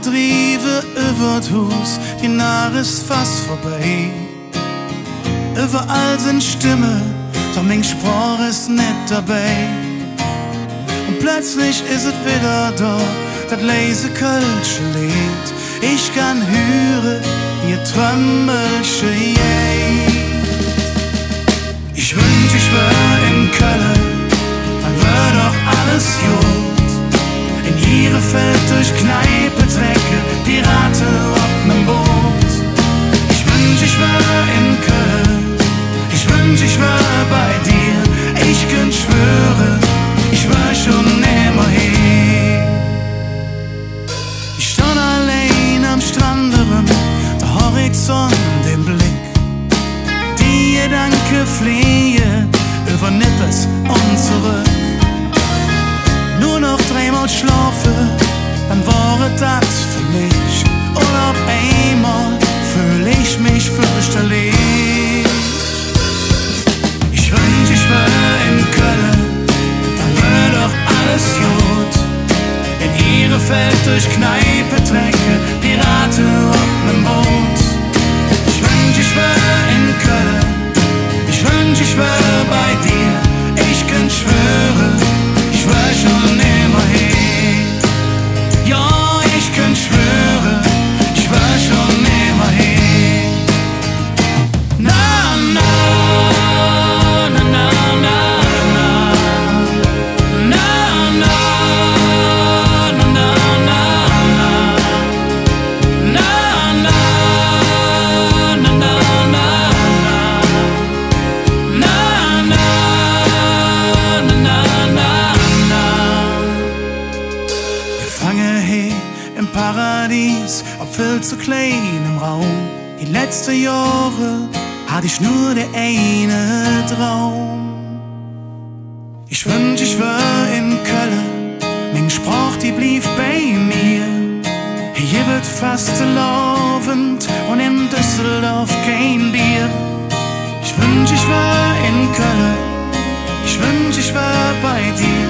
Drive über Hus, die Nacht ist fast vorbei. Überall sind Stimme, doch mein Spruch ist nicht dabei. Und plötzlich ist es wieder da, das leise kölsche Lied. Ich kann hören, ihr Trömmelsche geht. Ich wünsch, ich wär in Köln, dann wär doch alles gut. In Bielefeld durch Kneipe, Trecke, Pirate auf nem Boot. Ich wünsch, ich wär in Köln, ich wünsch, ich wär bei dir. Ich könnt schwören, ich war schon nimmer hier. Ich stand allein am Strand rum, der Horizont im Blick. Die Gedanken fliehen über Nippes und zurück. Nur noch dreimal schlafen, dann war es das für mich. Und auf einmal fühl ich mich fürchterlich. Ich wünsch, ich wär in Köln, dann wär doch alles gut. In Bielefeld durch Kneipe, Trecke, Pirate auf nem Boot. Ich wünsch, ich wär in Köln, ich wünsch, ich wär bei dir. Ich könnt schwören, ich war schon immer hier. Ja, ich könnt schwören, ich war schon immer hier. Na, na, na, na, na, na, na, na, na, na, na, na, na, na, na. Im Paradies, ob viel zu klein im Raum. Die letzten Jahre hatte ich nur der eine Traum. Ich wünsch, ich wär in Köln, mein Spruch, die blieb bei mir. Hier wird fast laufend und in Düsseldorf kein Bier. Ich wünsch, ich wär in Köln, ich wünsch, ich wär bei dir.